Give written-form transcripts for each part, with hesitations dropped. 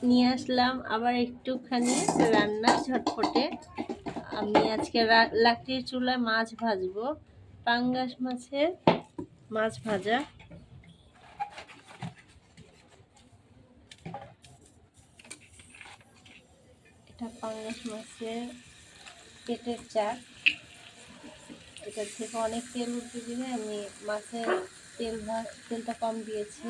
নিয়ে আসলাম আবার একটুখানি রান্না ঝটপটে। আমি আজকে লাকড়ির চুলায় মাছ ভাজবো, পাঙ্গাস মাছের মাছ ভাজা। এটা পাঙ্গাস মাছের পেটের চাক। এটার থেকে অনেক তেল উঠতে দিলে আমি মাছের তেলটা কম দিয়েছি।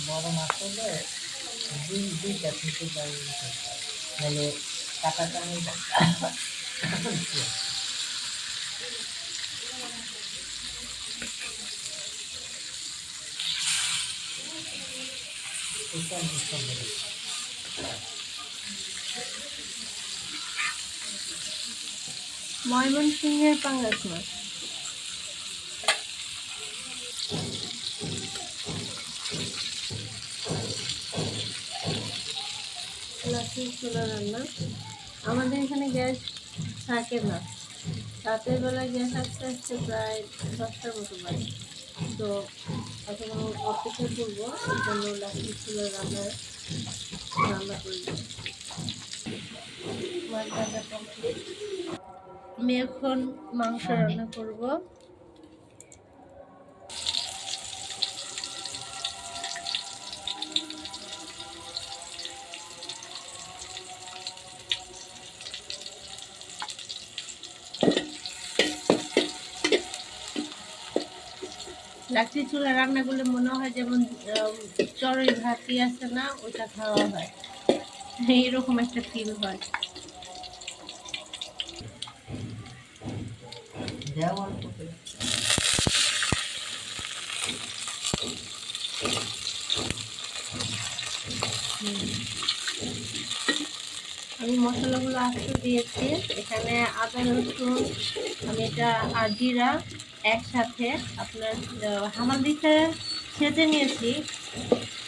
বড় মাছ হলে দুইটা থেকে মানে কাটাটা আমি ময়মনসিংহের পাঙ্গাস মাছ। লাকড়ির চুলা রান্না। আমাদের এখানে গ্যাস থাকে না, রাতের বেলা গ্যাস আসতে আসতে প্রায় 10টার মতো বাজে। তো এখন অপেক্ষা করবো, এই জন্য লাকড়ির চুলা রান্না করি। মাছ ভাজা কমপ্লিট। আমি এখন মাংস রান্না করব। লাকড়ির চুলা রান্না করলে মনে হয় যেমন চড়ই ভাতি আছে না, ওইটা খাওয়া হয়, এইরকম একটা ফিল হয়। আমি মশলাগুলো আস্তে দিয়েছি। এখানে আদা রসুন আমি এটা আর জিরা একসাথে আপনার হামানদিতে ছেঁচে নিয়েছি,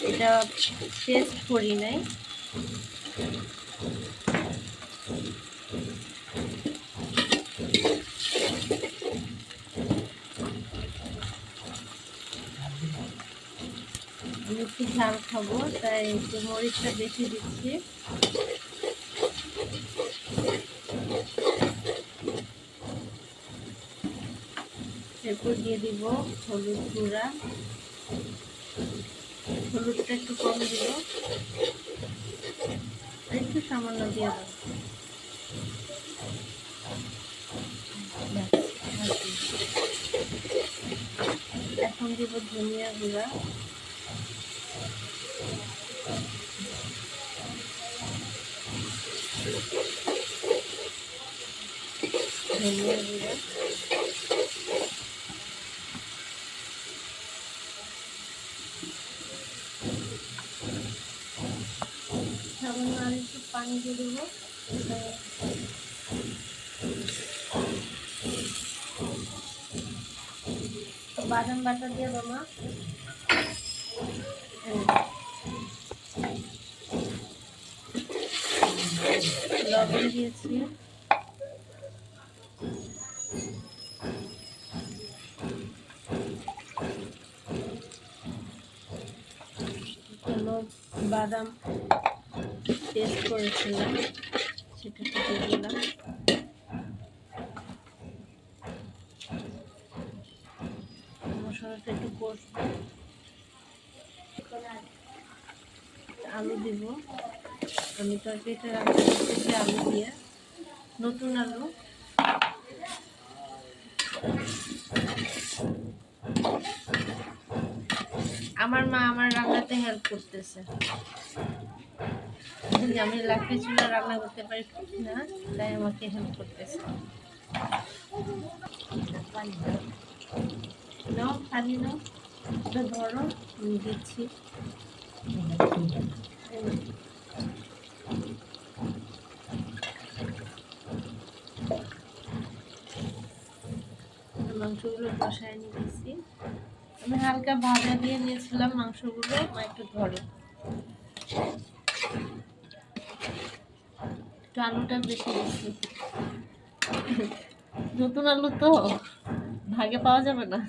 এটা পেস্ট করি নাই। আমি একটু ঝাল খাবো, তাই একটু মরিচটা বেশি দিচ্ছি। এরপর দিয়ে দিব হলুদ গুঁড়া, হলুদটা একটু কম দিব, একটু সামান্য দিয়ে দেবো। এখন দিব ধনিয়া গুঁড়া, ধনিয়া গুঁড়া, সামান্য আর একটু পানি দিয়ে দেবো। বাদাম বাটা দিয়ে দেবো, লবণ দিয়েছি, বাদাম পেস্ট করেছিলাম সেটা দিয়ে দিলাম। মশলাটা একটু কষবো, আলু দিব। আমি তরকারিটা রান্না করতেছি আলু দিয়ে, নতুন আলু। আমার মা আমার রান্নাতে হেল্প করতেছে, আমি লাকড়ি চুলা রান্না করতে পারি না, তাই আমাকে হেল্প করতেছে। নাও পানি নাও, এটা ধরো, আমি দিচ্ছি। মাংসগুলো কষায় নিয়েছি। আমি হালকা ভাজা দিয়ে নিয়েছিলাম মাংসগুলো, মা একটু ধরো, একটু আলুটা বেশি দিচ্ছি, নতুন আলু তো ভাগে পাওয়া যাবে না।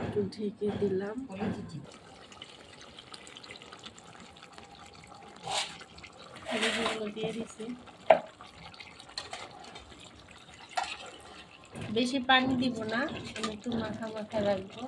একটু ঢেকে দিলাম। হলুদগুলো দিয়ে দিছি। বেশি পানি দিব না, আমি একটু মাখা মাখা রাখবো।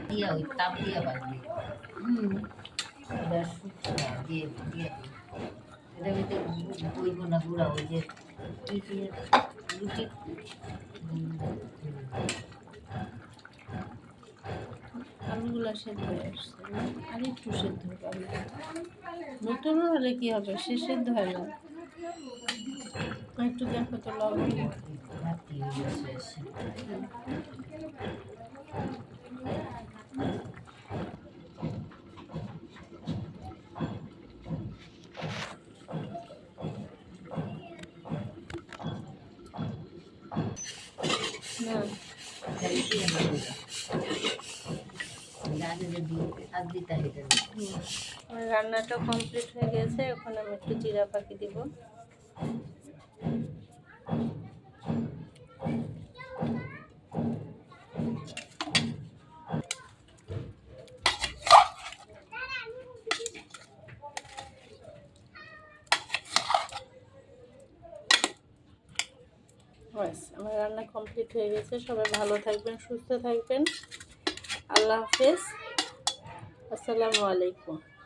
দিয়া ওই তাপ দিয়া বাজবে হুম, এটা শুকনো দিয়ে দিয়ে দিই। এটা ভিতরে বইব না গুঁড়া ওই যে কি দিয়ে রুটি আলুগুলো সেদ্ধ হয়ে আসছে না? আর একটু সেদ্ধ হবে আলু। নতুন হলে কি হবে, সে সেদ্ধ হয় না। আর একটু দেখো তো লবণ। রাত্রি হয়ে শেষ না, আগে যদি আর দিতে হেঁটে আমার রান্নাটা কমপ্লিট হয়ে গেছে। এখন আমি একটু জিরা পাখি দিব। ব্যাস, আমার রান্না কমপ্লিট হয়ে গেছে। সবাই ভালো থাকবেন, সুস্থ থাকবেন। আল্লাহ হাফেজ, আসসালামু আলাইকুম।